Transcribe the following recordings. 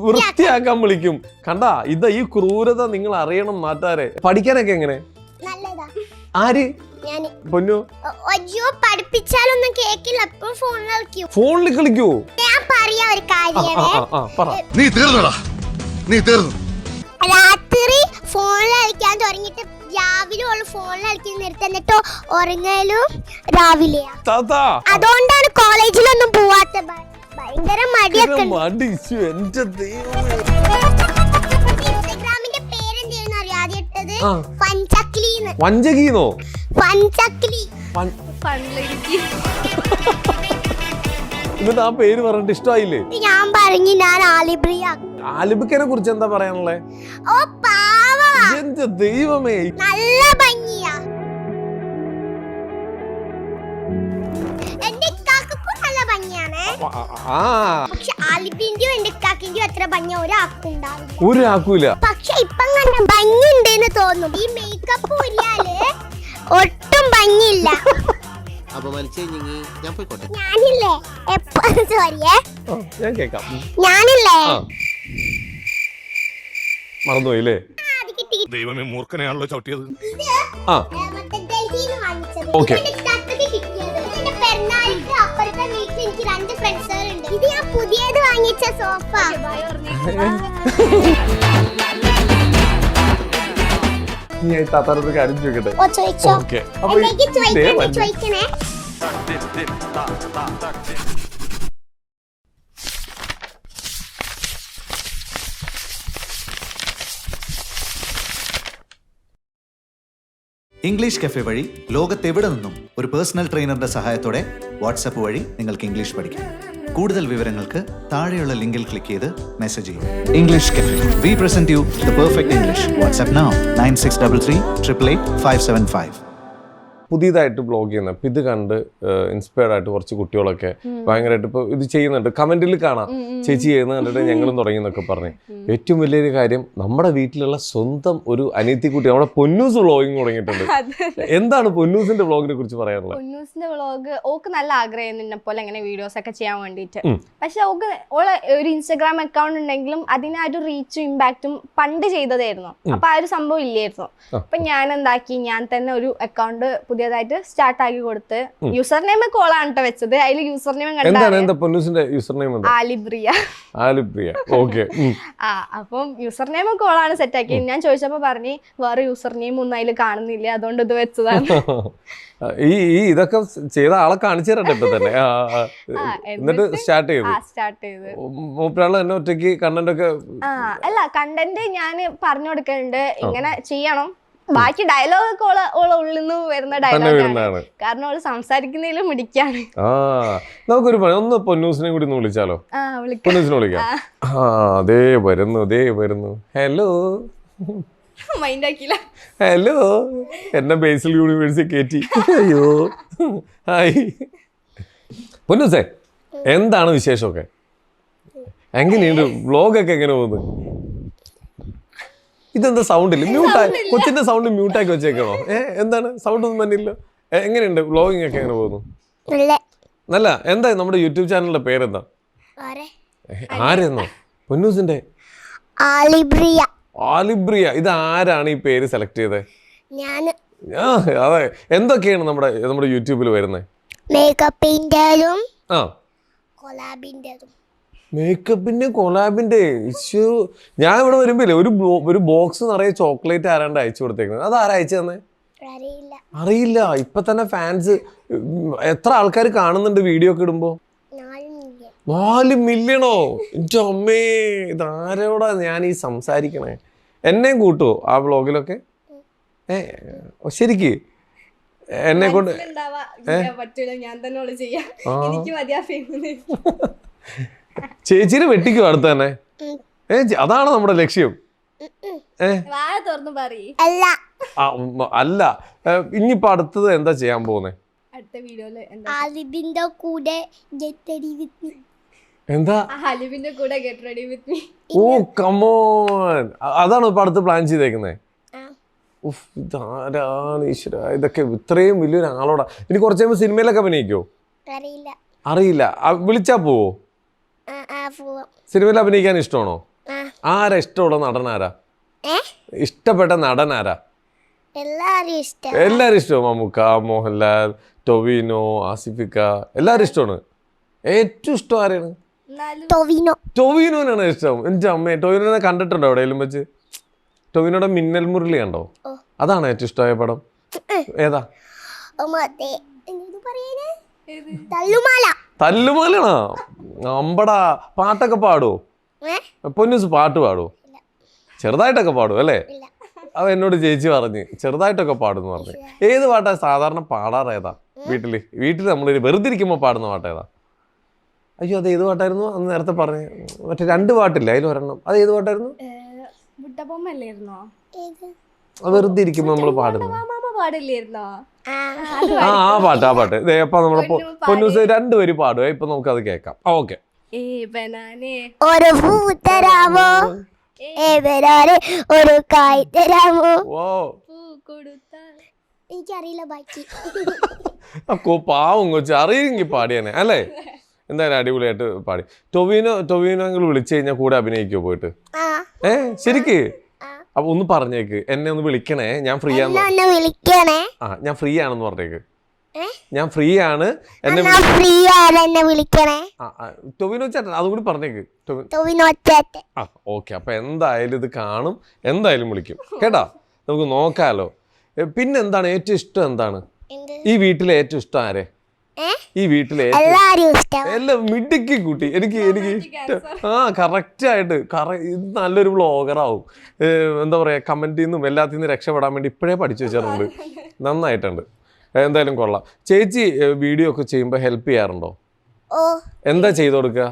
വൃത്തിയാക്കാൻ വിളിക്കും. കണ്ടാ, ഇത് ഈ ക്രൂരത നിങ്ങൾ അറിയണം നാട്ടുകാരെ. പഠിക്കാനൊക്കെ എങ്ങനെ? ആര്? പൊന്നു പഠിപ്പിച്ചാലൊന്നും കേക്കില്ല. ഫോണിൽ കളിക്കൂ. ഞാൻ പറയാ ഒരു കാര്യം. രാത്രി ഫോണിൽ കളിക്കാൻ തുടങ്ങിട്ട് രാവിലെ ഫോണിൽ കളിക്കാൻ നിർത്തി, എന്നിട്ടോ ഉറങ്ങലും രാവിലെയാ. അതുകൊണ്ടാണ് കോളേജിലൊന്നും പോവാത്ത. ഭയങ്കര മടിയൊക്കെ. ഇൻസ്റ്റാഗ്രാമിന്റെ പേരെന്തായിരുന്നു അറിയോ ആദ്യം ഇട്ടത്? പഞ്ചക്ലിന്ന്. പഞ്ചകീന്നോ? പഞ്ചക്ലി. എന്നിട്ട് ആ പേര് പറഞ്ഞിട്ട് ഇഷ്ടമായില്ലേ? ഞാൻ പറഞ്ഞു ഞാൻ ആലിബ്രിയ. ആലിബിക്കനെ കുറിച്ച് എന്താ പറയാനുള്ളേ? ഓ പാവാ, എന്റെ ദൈവമേ, നല്ല ഭംഗിയാ. എന്റെ ഇക്കാക്കും നല്ല ഭംഗിയാണ്. പക്ഷെ ആലിബിന്റെയും എന്റെ ഇക്കാക്കിന്റെയും അത്ര ഭംഗി ഒരാക്കൂല. പക്ഷെ ഇപ്പം കണ്ട ഭംഗിയുണ്ടെന്ന് തോന്നും. ഈ മേക്കപ്പ് ഇല്ലാല് ഒട്ടും ഭംഗിയില്ല. ഞാനില്ലേ ഞാൻ കേക്കാം. ഞാനില്ലേ മറന്നുപോയില്ലേ? ദൈവമേ, മൂർഖനെയാണല്ലോ ചവിട്ടിയത്. പുതിയത് വാങ്ങിച്ച സോഫ. താത്താനൊരു കാര്യം ചോദിക്കട്ടെ? ചോദിക്കണേ. ഇംഗ്ലീഷ് കഫേ വഴി ലോകത്തെവിടെ നിന്നും ഒരു പേഴ്സണൽ ട്രെയിനറുടെ സഹായത്തോടെ വാട്സാപ്പ് വഴി നിങ്ങൾക്ക് ഇംഗ്ലീഷ് പഠിക്കാം. കൂടുതൽ വിവരങ്ങൾക്ക് താഴെയുള്ള ലിങ്കിൽ ക്ലിക്ക് ചെയ്ത് മെസ്സേജ് ചെയ്യും. English cafe, we present you the perfect English. WhatsApp now 9633 888 575. പുതിയതായിട്ട് ബ്ലോഗ് ചെയ്യുന്ന, അപ്പം ഇത് കണ്ട് ഇൻസ്പയർഡ് ആയിട്ട് കുറച്ച് കുട്ടികളൊക്കെ ഭയങ്കരമായിട്ട് ഇപ്പോൾ ഇത് ചെയ്യുന്നുണ്ട്. കമന്റിൽ കാണാം ചേച്ചി ചെയ്യുന്ന കണ്ടിട്ട് ഞങ്ങളും തുടങ്ങി എന്നൊക്കെ പറഞ്ഞ്. ഏറ്റവും വലിയൊരു കാര്യം, നമ്മുടെ വീട്ടിലുള്ള സ്വന്തം ഒരു അനിയത്തിക്കുട്ടി നമ്മുടെ പൊന്നൂസ് വ്ളോഗിങ് തുടങ്ങിയിട്ടുണ്ട്. എന്താണ് പൊന്നൂസിന്റെ വ്ളോഗിനെ കുറിച്ച് പറയാനുള്ളത്? പൊന്നൂസിന്റെ വ്ളോഗ് ഓക്ക് നല്ല ആഗ്രഹം നിന്നെ പോലെ അങ്ങനെ വീഡിയോസ് ഒക്കെ ചെയ്യാൻ വേണ്ടിയിട്ട്. പക്ഷെ ഓള് ഒരു ഇൻസ്റ്റാഗ്രാം അക്കൗണ്ട് ഉണ്ടെങ്കിലും അതിന് ആ ഒരു റീച്ചും ഇമ്പാക്റ്റും പണ്ട് ചെയ്തതായിരുന്നു. അപ്പൊ ആ ഒരു സംഭവം ഇല്ലായിരുന്നു. അപ്പൊ ഞാൻ എന്താക്കി, ഞാൻ തന്നെ ഒരു അക്കൗണ്ട് പുതിയതായിട്ട് സ്റ്റാർട്ട് ആക്കി കൊടുത്ത് യൂസർ നെയിം കോളാണ് കേട്ടോ വെച്ചത്. അതിൽ യൂസർ നെയിം ആലിബ്രിയ. അപ്പം യൂസർ നെയിം കോളാണ് സെറ്റ് ആക്കി. ഞാൻ ചോദിച്ചപ്പോ പറഞ്ഞ് വേറെ യൂസർ നെയിം ഒന്നും അതിൽ കാണുന്നില്ല, അതുകൊണ്ട് ഇത് വെച്ചതാണ്. ഈ ഇതൊക്കെ ചെയ്ത ആളെ കാണിച്ചു തരട്ടെ ഇപ്പൊ തന്നെ. എന്നിട്ട് സ്റ്റാർട്ട് ചെയ്ത് മൂപ്പരാള് തന്നെ ഒറ്റയ്ക്ക് കണ്ടന്റ് ഒക്കെ. അല്ല, കണ്ടന്റ് ഞാൻ പറഞ്ഞു കൊടുക്കുന്നുണ്ട്, ഇങ്ങനെ ചെയ്യണം. ബാക്കി ഡയലോഗ് ഒക്കെ ഓളെ ഉള്ളിൽ നിന്ന് വരുന്ന ഡയലോഗാണ്. കാരണം ഓള് സംസാരിക്കുന്നതിലും മിടിക്കാണ്. നമുക്കൊരു ഒന്ന് പൊന്നൂസിനെ കൂടി ഒന്ന് വിളിച്ചാലോ? പൊന്നൂസിനെ വിളിക്കാം. അതേ വരുന്നു. ഹലോ. മൈൻഡാക്കില്ല. ഹലോ, എന്നെ ബേസിൽ യൂണിവേഴ്സിറ്റി കയറ്റി. അയ്യോ, ഹായ് പൊന്നൂസേ, എന്താണ് വിശേഷമൊക്കെ? എങ്ങനെയുണ്ട് വ്ളോഗൊക്കെ? എങ്ങനെ പോകുന്നു? ഇതെന്താ സൗണ്ടില്ല? കൊച്ചിന്റെ സൗണ്ട് മ്യൂട്ടാക്കി വെച്ചേക്കണോ? എന്താണ് സൗണ്ട് ഒന്നും തന്നെയില്ല. എങ്ങനെയുണ്ട് വ്ളോഗിങ് ഒക്കെ? എങ്ങനെ പോകുന്നു? നല്ല. എന്താ നമ്മുടെ യൂട്യൂബ് ചാനലിന്റെ പേരെന്താ? ആരെന്നോ? പൊന്നൂസിന്റെ ആലിബ്രിയ. ഇത് ആരാണ് ഈ പേര് സെലക്ട് ചെയ്തത്? അതെ. എന്തൊക്കെയാണ് നമ്മുടെ യൂട്യൂബിൽ വരുന്നത്? മേക്കപ്പിന്റെ കൊലാബിന്റെ ഇഷ്യൂ. ഞാൻ ഇവിടെ വരുമ്പില്ലേ ഒരു ബോക്സ് നിറയെ ചോക്ലേറ്റ് ആരാണ്ട് അയച്ചു കൊടുത്തേക്കുന്നത്. അത് ആരാ അയച്ചു തന്നെ? അറിയില്ല. ഇപ്പൊ തന്നെ ഫാൻസ് എത്ര ആൾക്കാർ കാണുന്നുണ്ട് വീഡിയോ ഒക്കെ ഇടുമ്പോ? 4 മില്യണോ? എൻ്റെ അമ്മേ, ഇതാരോടാ ഞാൻ ഈ സംസാരിക്കണേ? എന്നെയും കൂട്ടുവോ ആ വ്ളോഗിലൊക്കെ? ശരിക്ക് എന്നെ കൊണ്ട് ചേച്ചിനെ വെട്ടിക്കോ അടുത്ത് തന്നെ? അതാണ് നമ്മുടെ ലക്ഷ്യം. അല്ല, ഇനിയിപ്പോ അടുത്തത് എന്താ ചെയ്യാൻ പോകുന്നേ? എന്താ? ഓ കമോൺ, അതാണ് ഇപ്പൊ അടുത്ത് പ്ലാൻ ചെയ്തേക്കുന്നേ. ഇതാരാണ് ഈശ്വര, ഇതൊക്കെ ഇത്രയും വലിയൊരാളോടാ. ഇനി കുറച്ച് കഴിയുമ്പോ സിനിമയിലൊക്കെ അഭിനയിക്കോ? അറിയില്ല. വിളിച്ചാ പോവോ? പോവാം. സിനിമയിൽ അഭിനയിക്കാൻ ഇഷ്ടമാണോ? ആ. ആരാ ഇഷ്ടമുള്ള നടൻ ആരാ? ഏ ഇഷ്ടപ്പെട്ട നടൻ ആരാ? എല്ലാരും ഇഷ്ടം. എല്ലാരും ഇഷ്ടമാണ്. മമ്മൂക്ക, മോഹൻലാൽ, ടൊവിനോ, ആസിഫിക്ക, എല്ലാരും ഇഷ്ടമാണ്. ഏറ്റവും ഇഷ്ടം ആരെയാണ്? എന്നാലും ടൊവിനോ. ടൊവിനോനാണ് ഇഷ്ടം. എൻ്റെ അമ്മയെ ടൊവിനോനെ കണ്ടിട്ടുണ്ടോ എവിടെയെങ്കിലും വെച്ച്? ടൊവിനോയുടെ മിന്നൽ മുരളി കണ്ടോ? അതാണ് ഏറ്റവും ഇഷ്ടമായ പടം. ഏതാ? മറ്റേ എന്ത് പറയുന്നേ, തല്ലുമാല. തല്ലുമാലാണോ? അമ്പടാ. പാട്ടൊക്കെ പാടുവോ? പൊന്നൂസ് പാട്ട് പാടുവോ? ചെറുതായിട്ടൊക്കെ പാടും അല്ലേ? അവ എന്നോട് ചേച്ചി പറഞ്ഞ് ചെറുതായിട്ടൊക്കെ പാടുന്നു പറഞ്ഞു. ഏത് പാട്ടാ സാധാരണ പാടാറ്? ഏതാ വീട്ടിൽ നമ്മൾ വെറുതെ ഇരിക്കുമ്പോൾ പാടുന്ന പാട്ട് ഏതാ? അയ്യോ, അത് ഏത് പാട്ടായിരുന്നു അന്ന് നേരത്തെ പറഞ്ഞ്? മറ്റേ 2 പാട്ടില്ല, അതിൽ ഒരെണ്ണം. അത് ഏത് പാട്ടായിരുന്നു? ബുട്ടബൊമ്മല്ലായിരുന്നോ? വെറുതെ ഇരിക്കുമ്പോൾ നമ്മൾ പാടുന്നു. പാടില്ലായിരുന്നോ? ആ പാട്ട് അപ്പൊ നമ്മള് പൊന്നൂസ് 2 വരി പാടുക. ഇപ്പൊ നമുക്ക് അത് കേൾക്കാം. ഓക്കെ. ഒരു പൂ തരാമോ, ഒരു കായ് തരാമോ. എനിക്കറിയില്ല ബാക്കി. പാവം കൊച്ചു അറിയെങ്കിൽ പാടിയാനെ അല്ലേ? എന്തായാലും അടിപൊളിയായിട്ട് പാടി. ടൊവിനോ വിളിച്ചു കഴിഞ്ഞാൽ കൂടെ അഭിനയിക്കോ പോയിട്ട്? ശരിക്ക്? അപ്പൊ ഒന്ന് പറഞ്ഞേക്ക്, എന്നെ ഒന്ന് വിളിക്കണേ, ഞാൻ ഫ്രീ ആണെന്ന്. വിളിക്കണേ. ഞാൻ ഫ്രീ ആണെന്ന് പറഞ്ഞേക്ക്. ഞാൻ ഫ്രീ ആണ്, എന്നെ വിളിക്കണേ. ടൊവിനോ ചേട്ടൻ അതും കൂടി പറഞ്ഞേക്ക്. ഓക്കെ. അപ്പൊ എന്തായാലും ഇത് കാണും, എന്തായാലും വിളിക്കും കേട്ടാ. നമുക്ക് നോക്കാലോ. പിന്നെ എന്താണ് ഏറ്റവും ഇഷ്ടം? എന്താണ് ഈ വീട്ടിലെ ഏറ്റവും ഇഷ്ടം? ആരെ ഈ വീട്ടിലെ എല്ലാം മിടുക്കി കൂട്ടി? എനിക്ക് കറക്റ്റ് ആയിട്ട് ഇത് നല്ലൊരു വ്ളോഗറാവും. എന്താ പറയാ, കമന്റിൽ നിന്നും എല്ലാത്തിൽ നിന്നും രക്ഷപ്പെടാൻ വേണ്ടി ഇപ്പോഴേ പഠിച്ചു വെച്ചിട്ടുണ്ട്. നന്നായിട്ടുണ്ട്. എന്തായാലും കൊള്ളാം. ചേച്ചി വീഡിയോ ഒക്കെ ചെയ്യുമ്പോ ഹെൽപ്പ് ചെയ്യാറുണ്ടോ? എന്താ ചെയ്തു കൊടുക്കുക?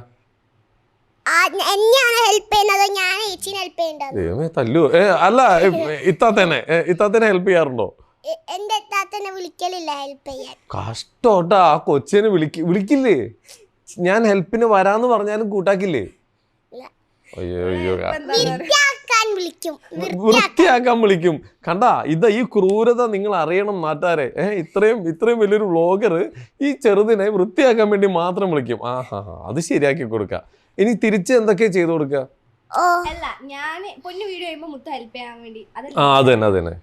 തല്ലു? അല്ല, ഇത്താത്തനെ ഹെൽപ്പ് ചെയ്യാറുണ്ടോ? കഷ്ടോട്ടാ. ആ കൊച്ചിനെ വിളിക്കില്ലേ? ഞാൻ ഹെൽപ്പിന് വരാന്ന് പറഞ്ഞാലും കൂട്ടാക്കില്ലേ? അയ്യോ, വൃത്തിയാക്കാൻ വിളിക്കും. കണ്ടാ, ഈ ക്രൂരത നിങ്ങൾ അറിയണം നാട്ടാരെ. ഇത്രയും വലിയൊരു വ്ളോഗർ ഈ ചെറുതിനെ വൃത്തിയാക്കാൻ വേണ്ടി മാത്രം വിളിക്കും. അത് ശരിയാക്കി കൊടുക്ക. ഇനി തിരിച്ച് എന്തൊക്കെയാ ചെയ്തു കൊടുക്ക? അതന്നെ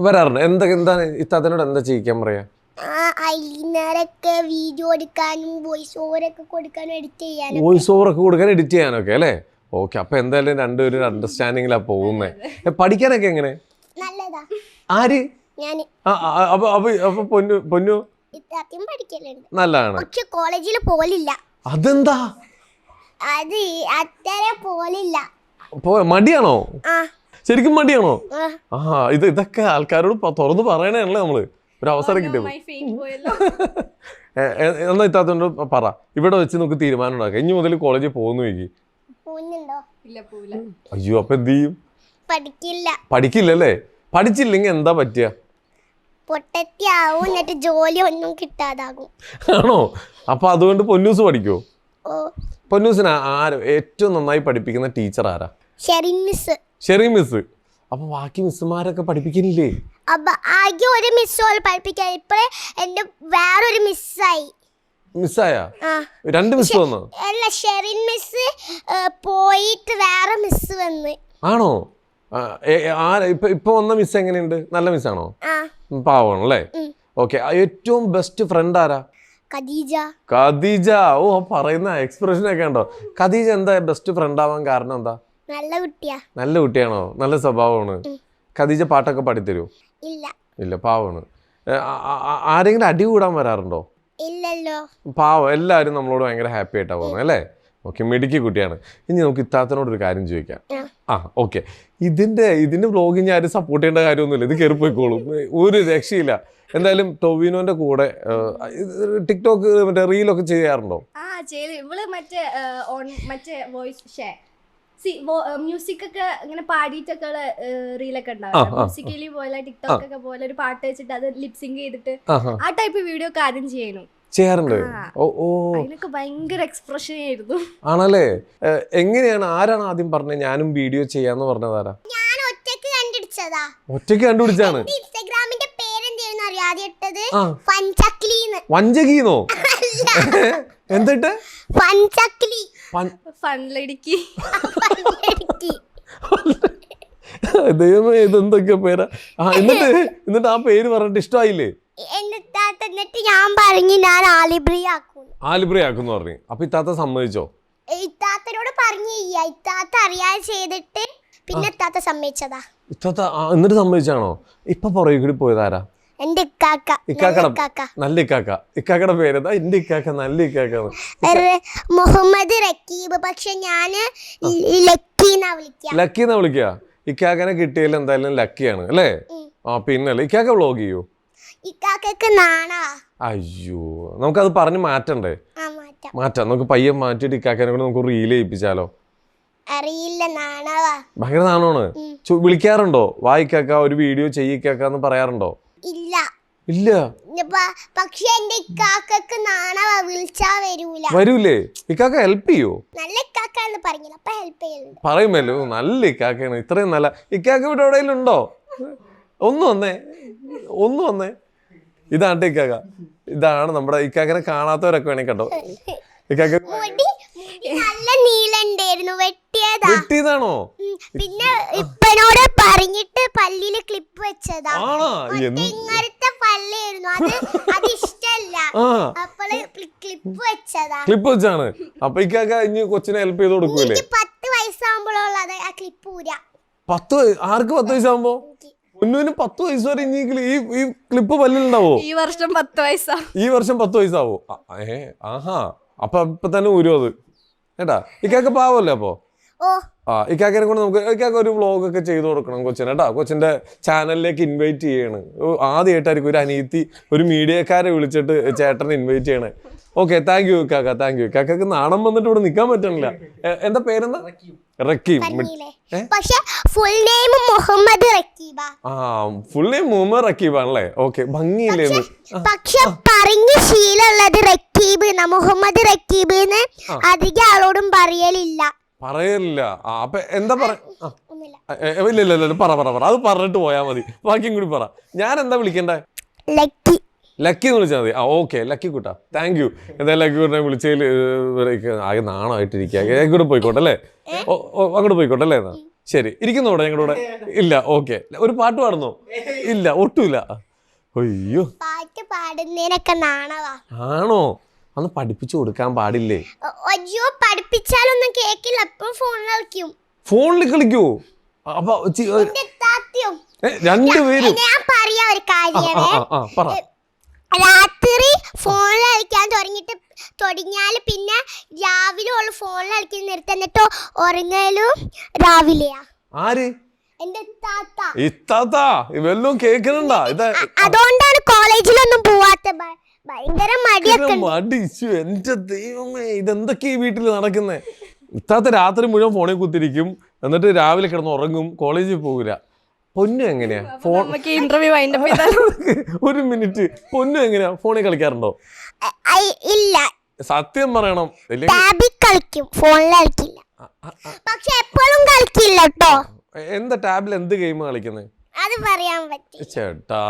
വരാറുണ്ട്. എന്താണ് ഇത്താത്തനോട് എന്താ ചെയ്യിക്കാൻ പറയാ? വോയിസ് ഓവർ ഒക്കെ കൊടുക്കാൻ, എഡിറ്റ് ചെയ്യാനൊക്കെ അല്ലേ? ഓക്കെ. അപ്പൊ എന്തായാലും രണ്ടുപേരും അണ്ടർസ്റ്റാൻഡിങ്ങിലാ പോകുന്നേ. പഠിക്കാനൊക്കെ എങ്ങനെ? ആര്? അപ്പൊ പൊന്നു നല്ലതാണ്. കോളേജിൽ പോലില്ല. അതെന്താ? അത് അത്ര പോലില്ല. മടിയാണോ? ശരിക്കും മടിയാണോ? ഇതൊക്കെ ആൾക്കാരോട് തുറന്ന് പറയണല്ലേ നമ്മള്. ഒരു അവസരം കിട്ടിയത്. എന്നാ ഇത്താത്തോണ്ട് പറ, ഇവിടെ വെച്ച് നമുക്ക് തീരുമാനം ഉണ്ടാക്കാം. ഇനി മുതൽ കോളേജിൽ പോകുന്നു. അയ്യോ, അപ്പൊ എന്ത് ചെയ്യും? പഠിക്കില്ലല്ലേ? പഠിച്ചില്ലെങ്കിൽ എന്താ പറ്റിയ? ജോലി ഒന്നും കിട്ടാതാകും. ആണോ? അപ്പൊ അതുകൊണ്ട് പൊന്നൂസ് പഠിക്കോ? പൊന്നൂസിന് ഏറ്റവും നന്നായി പഠിപ്പിക്കുന്ന ടീച്ചർ ആരാ? Sherry miss. അപ്പൊ ബാക്കി മിസ്സുമാരൊക്കെ പഠിപ്പിക്കുന്നില്ലേ? ആകെ ഒരു മിസ് പഠിപ്പിക്കാൻ. ഇപ്പഴേ എന്റെ വേറൊരു മിസ്സായി. മിസ്സായ? 2 മിസ് വന്നോ? അല്ല, ഷെറിൻ മിസ് പോയിട്ട് വേറെ മിസ് വന്ന്. ആണോ? ഇപ്പൊ വന്ന മിസ് എങ്ങനെയുണ്ട്? നല്ല മിസ്സാണോ? പാവണം അല്ലേ? ഓക്കെ. ഏറ്റവും ബെസ്റ്റ് ഫ്രണ്ട് ആരാ? ഖദീജ. ഓ, പറയുന്ന എക്സ്പ്രഷൻ ഒക്കെ ഉണ്ടോ? ഖദീജ എന്താ ബെസ്റ്റ് ഫ്രണ്ട് ആവാൻ കാരണം എന്താ? നല്ല കുട്ടിയാണോ? നല്ല സ്വഭാവമാണ്. ഖദീജ പാട്ടൊക്കെ പാടിത്തരുമോ? ഇല്ല, പാവമാണ്. ആരെങ്കിലും അടി കൂടാൻ വരാറുണ്ടോ? ഇല്ലല്ലോ. പാവം. എല്ലാവരും നമ്മളോട് ഭയങ്കര ഹാപ്പി ആയിട്ടാ പോകുന്നത് അല്ലേ? ഓക്കെ, മിടുക്കി കുട്ടിയാണ്. ഇനി നമുക്ക് ഇത്താത്തനോടൊരു കാര്യം ചോദിക്കാം. ഓക്കെ. ഇതിന്റെ വ്ളോഗിങ് ആരും സപ്പോർട്ട് ചെയ്യേണ്ട കാര്യമൊന്നുമില്ല. ഇത് കയറിപ്പോയിക്കോളും, ഒരു രക്ഷയില്ല. എന്തായാലും ടൊവിനോന്റെ കൂടെ ടിക്ടോക്ക് മറ്റേ റീലൊക്കെ ചെയ്യാറുണ്ടോ? മ്യൂസിക് ഒക്കെ ഇങ്ങനെ പാടിയിട്ടൊക്കെ റീലൊക്കെ ഉണ്ടാവും. മ്യൂസിക്കലി പോലെ ടിക്ടോക്ക് ഒക്കെ പോലെ ഒരു പാട്ട് വെച്ചിട്ട് അത് ലിപ്സിങ് ചെയ്തിട്ട് ആ ടൈപ്പ് വീഡിയോ ഒക്കെ ആദ്യം ചെയ്യാറുണ്ട്. അതിനൊക്കെ ഭയങ്കര എക്സ്പ്രഷൻ ആയിരുന്നു. ആണല്ലേ? എങ്ങനെയാണ്? ആരാണ് ആദ്യം പറഞ്ഞത് ഞാനും വീഡിയോ ചെയ്യാന്ന് പറഞ്ഞതാരാ? ഒറ്റയ്ക്ക് കണ്ടുപിടിച്ചാണ്. ഇൻസ്റ്റാഗ്രാമിന്റെ പേരെന്തായിരുന്നു അറിയാതെ? വഞ്ചകീന്നോ? എന്നിട്ട് പഞ്ചക്ലി ഫണ്ടിലിടുക്കി. ദൈവമേ ഇതെന്തൊക്കെ പേരാ. എന്നിട്ട് ആ പേര് പറഞ്ഞിട്ട് ഇഷ്ടമായില്ലേ? എന്നിട്ട് ഞാൻ പറഞ്ഞു ഞാൻ ആലിബ്രി ആക്കുന്ന് പറഞ്ഞു. അപ്പൊ ഇത്താത്ത സമ്മതിച്ചോ? ഇത്താത്തനോട് പറഞ്ഞു. ഇത്താത്ത അറിയാതെ ചെയ്തിട്ട് പിന്നെ ഇത്താത്ത സമ്മതിച്ചതാ. ഇത്താത്ത എന്നിട്ട് സമ്മതിച്ചാണോ? ഇപ്പൊ പുറകെ കൂടി പോയതാരാ? എന്റെ ഇക്കാക്ക. നല്ല ഇക്കാക്ക. ഇക്കാക്കയുടെ പേരെന്താ? എന്റെ ഇക്കാക്ക നല്ല ഇക്കാക്ക മുഹമ്മദ് റക്കീബ്. പക്ഷെ ഞാന് ലക്കിന്നാ വിളിക്കുക. ഇക്കാക്കനെ കിട്ടിയതിൽ എന്തായാലും ലക്കിയാണ് അല്ലേ? ആ പിന്നല്ലേ. ഇക്കാക്ക വ്ളോഗ് ചെയ്യൂ? ഇക്കാക്കക്ക് നാണാ. അയ്യോ നമുക്കത് പറഞ്ഞ് മാറ്റണ്ടേ? മാറ്റാം. നമുക്ക് പയ്യെ മാറ്റിയിട്ട് ഇക്കാക്കനെ കൂടെ നമുക്ക് റീൽ ചെയ്യിപ്പിച്ചാലോ? അറിയില്ല, നാണാവാ. ഭയങ്കര നാണമാണ്. വിളിക്കാറുണ്ടോ? വായിക്കാക്ക ഒരു വീഡിയോ ചെയ്യിക്കാന്ന് പറയാറുണ്ടോ? ഇല്ല. പക്ഷെ എന്റെ ഇക്കാക്കക്ക് നാണാവാ, വിളിച്ചാ വരൂലേ? ഇക്കാക്ക ഹെൽപ്പ് ചെയ്യോ? നല്ല ഇക്കാക്കാന്ന് പറഞ്ഞില്ല, അപ്പൊ ഹെൽപ്പ് ചെയ്യുന്നുണ്ട്. പറയുമല്ലോ നല്ല ഇക്കാക്കയാണ്. ഇത്രയും നല്ല ഇക്കാക്ക ഇവിടെ എവിടെയെങ്കിലും ഉണ്ടോ? ഒന്ന് വന്നേ. ഇതാണ് ഇക്കാക്ക. ഇതാണ് നമ്മുടെ ഇക്കാക്കനെ കാണാത്തവരൊക്കെ വേണേ കേട്ടോ. ഇക്കാക്ക നല്ല നീളുണ്ടായിരുന്നു, വെട്ടിയതാണോ? പിന്നെ ഇപ്പനോട് പറഞ്ഞിട്ട് പല്ലില് ക്ലിപ്പ് വെച്ചതാ. ഇങ്ങനത്തെ പല്ലായിരുന്നു, അത് ഇഷ്ടല്ല. അപ്പോൾ ക്ലിപ്പ് വെച്ചാണ്. അപ്പൊ ഇക്കാക്ക ഇനി കൊച്ചിനെ ഹെൽപ്പ് ചെയ്ത് കൊടുക്കൂലേ? 10 വയസ്സാകുമ്പോഴുള്ള ആ ക്ലിപ്പ് ഊരാ. 10 ആർക്ക് 10 വയസ്സാകുമ്പോ? മുന്നുവിന് 10 വയസ്സ് വരെ ഇനി ഈ ക്ലിപ്പ് പല്ലിലുണ്ടാവോ? ഈ വർഷം 10 വയസ്സാ. ഈ വർഷം 10 വയസ്സാവോ? ആഹാ. അപ്പൊ തന്നെ ഊരും അത് കേട്ടാ. ഇക്കാക്ക പാവല്ലേ അപ്പൊ? ഇക്കാക്കനെ കൊണ്ട് നമുക്ക് ഇക്കാക്ക ഒരു വ്ളോഗ് ഒക്കെ ചെയ്തു കൊടുക്കണം കൊച്ചിനെ കേട്ടാ. കൊച്ചിന്റെ ചാനലിലേക്ക് ഇൻവൈറ്റ് ചെയ്യണം. ആദ്യമായിട്ടായിരിക്കും ഒരു അനിയത്തി ഒരു മീഡിയക്കാരെ വിളിച്ചിട്ട് ചേട്ടനെ ഇൻവൈറ്റ് ചെയ്യണേ. ഓക്കെ, താങ്ക് യു ഇക്കാക്ക. Thank you. ഇക്കാക്കക്ക് നാണം വന്നിട്ട് ഇവിടെ നിൽക്കാൻ പറ്റണില്ല. എന്താ പേരെന്താ? റക്കീം. പക്ഷേ full name Muhammad Raqeeba. Full name Muhammad Raqeeb ആണല്ലേ? ഓക്കെ, ഭംഗിയില്ലേ? പക്ഷെ പറഞ്ഞ ശീലമുള്ളത് റക്കീബ്, മുഹമ്മദ് റക്കീബ് അധികം ആളോടും പറയലില്ല. അപ്പൊ എന്താ ഇല്ല പറ. അത് പറഞ്ഞിട്ട് പോയാ മതി. ബാക്കിയും കൂടി പറ. ഞാൻ എന്താ വിളിക്കണ്ടേ? ലക്കി എന്ന് വിളിച്ചാൽ മതി. ഓക്കെ ലക്കി കൂട്ടാ. Thank you. എന്തായാലും ലക്കി കൂട്ടിനെ വിളിച്ചതിൽ ആകെ നാണമായിട്ടിരിക്കുക. കൂടെ പോയിക്കോട്ടെ അല്ലേ? അങ്ങോട്ട് പോയിക്കോട്ടെ അല്ലേ? എന്നാ ശരി. ഇരിക്കുന്നോടെ ഞങ്ങളുടെ കൂടെ? ഇല്ല. ഓക്കെ. ഒരു പാട്ട് പാടുന്നോ? ഇല്ല, ഒട്ടുമില്ല. അയ്യോ, പാട്ട് പാടുന്നതിനൊക്കെ നാണവാ. ആണോ? അന്ന് പഠിപ്പിച്ചു കൊടുക്കാൻ പാടില്ലേ? അയ്യോ, പഠിപ്പിച്ചാലൊന്നും കേക്കില്ല. അപ്പൊ ഫോണിൽ കളിക്കൂ? അപ്പൊ രണ്ടുപേരും ഞാൻ പറയാ ഒരു കാര്യം. രാത്രി ഫോണിൽ കളിക്കാൻ തുടങ്ങിയാല് പിന്നെ രാവിലെ ഉള്ള ഫോണിൽ കളിക്കുന്ന നിർത്തന്നിട്ടോ ഉറങ്ങലും രാവിലെയാ. ആര്? എന്റെ താത്ത. ഇത്താത്ത ഇവെല്ലാം കേൾക്കുന്നുണ്ടാ? അതുകൊണ്ടാണ് കോളേജിലൊന്നും പോവാത്ത. ഭയങ്കര മടി. എന്റെ ദൈവമേ, ഇതെന്തൊക്കെയാ ഈ വീട്ടിൽ നടക്കുന്നേ? ഇത്താത്ത രാത്രി മുഴുവൻ ഫോണിൽ കുത്തിരിക്കും, എന്നിട്ട് രാവിലെ കിടന്ന് ഉറങ്ങും, കോളേജിൽ പോകില്ല. പൊന്നു എങ്ങനെയാ ഒരു മിനിറ്റ്, പൊന്നു എങ്ങനെയാ ഫോണിൽ കളിക്കാറുണ്ടോ? ഇല്ല, സത്യം പറയണം. കളിക്കും, ഫോണിൽ കളിക്കില്ല. പക്ഷെ എപ്പോഴും കളിക്കില്ല കേട്ടോ. എന്താ ടാബിൽ എന്ത് ഗെയിം കളിക്കുന്നത്? അത് പറയാൻ പറ്റും ചേട്ടാ.